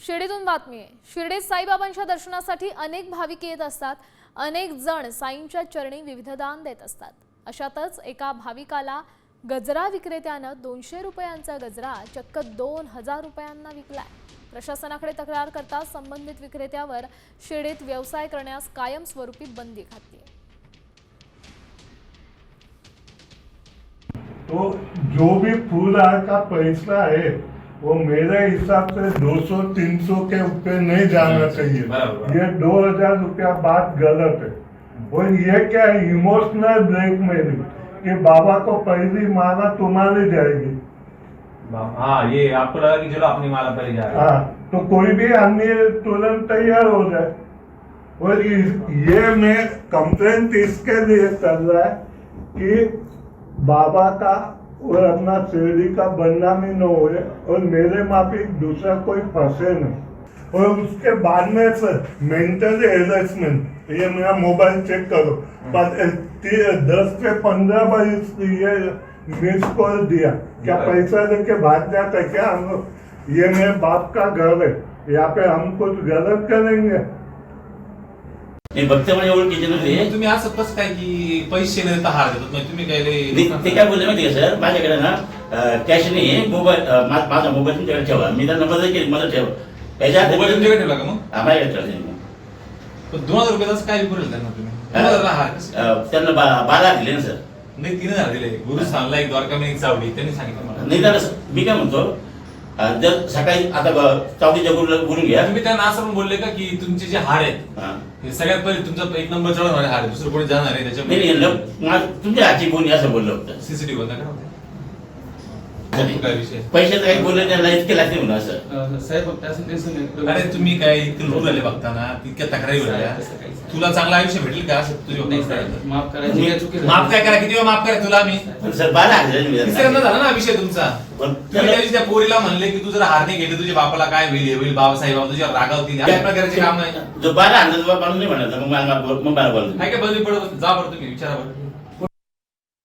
शिर्डीतून बातमी आहे। शिर्डीत साईबाबांच्या दर्शनासाठी अनेक भाविक येत असतात। अनेक जण साईंच्या चरणी विविध दान देत असतात। अशातच एका भाविकाला गजरा विक्रेत्यानं 200 रुपयांचा गजरा चक्क 2000 रुपयांना विकलाय। प्रशासनाकडे तक्रार करता संबंधित विक्रेत्यावर शिर्डीत व्यवसाय करण्यास कायमस्वरूपी बंदी घातली आहे। तो जो भी फूल का पैसा है वो मेरे हिसाब से 200-300 के ऊपर नहीं जाना चाहिए। ये 2000 रुपया बात गलत है। और ये क्या है, इमोशनल ब्लैकमेलिंग कि बाबा को पहली माला तुम्हारी जाएगी। हाँ, ये आपको लगा कि चलो अपनी माला पहले जा रहे हैं। हाँ, तो कोई भी आदमी तुरंत तैयार हो जाए। और ये मैं कंप्लेंट इसके लिए कर रहा है कि बाबा का और अपना शिरडी का बदनामी न हो और मेरे माफिक दूसरा कोई फंसे नहीं। और उसके बाद में मेंटल हेरेसमेंट, ये मेरा मोबाइल चेक करो, 10 से 15 बार ये मिस कॉल दिया। क्या पैसा लेके भाग जाता है क्या हम लोग? ये मेरे बाप का घर है, यहाँ पे हम कुछ गलत करेंगे? भक्त माझ्या ओळखीचे नव्हते। तुम्ही असं कसं काय की पैसे न देता हार देतात? म्हणजे तुम्ही काय ते काय बोलले माहिती सर, माझ्याकडे ना कॅश नाही, मोबाईल माझा मोबाईल तुमच्याकडे ठेवा, मी त्यांना मदत केली, मला ठेवा पैसा मोबाईल तुमच्याकडे ठेवला का? मग माझ्याकडे ठेवला। 2000 रुपयाचं काय विकू त्यांना तुम्ही? 2000 हार त्यांना 12 दिले ना सर। नाही, 3000 दिले। गुरु सांगला एक द्वारका मी एक चावडी, त्यांनी सांगितलं मला। नाही तर मी काय म्हणतो, जर सकाळी आता चावडीच्या गुरुला घ्या, तुम्ही त्यांना असं पण बोलले का की तुमचे जे हार आहेत हे सगळ्यात पहिले तुमचा 1 नंबर चढवणार हार आहे, दुसरं कोणी जाणार आहे त्याच्यामध्ये? तुमच्या हाती बोलणी असं बोललं होतं। सीसीटीव्ही बंद करा काय विषय? पैशाचं काही बोललं त्यांना इतके लागते म्हणून असं साहेब फक्त असं दिसून अरे तुम्ही काय इतके लोक झाले बघताना, इतक्या तक्रारी झाल्या, तुला चांगलं आयुष्य भेटेल का? असं तुझ्या माफ करायचं माफ काय करा, किती वेळा माफ करा तुला आम्ही? सर 12,000 तिसऱ्यांदा झाला ना विषय तुमचा। तुम्ही त्या दिवशी त्या पोरीला म्हणले की तू जर हार नाही घेतली तुझ्या बापाला काय होईल, हे होईल, बाबासाहेब तुझ्या रागावतील, या प्रकारचे काम आहे। जो 12,000 रुपये नाही म्हणायचं, मग मला बोल काय काय बंदी पडत? जा बरं तुम्ही विचारा बरं।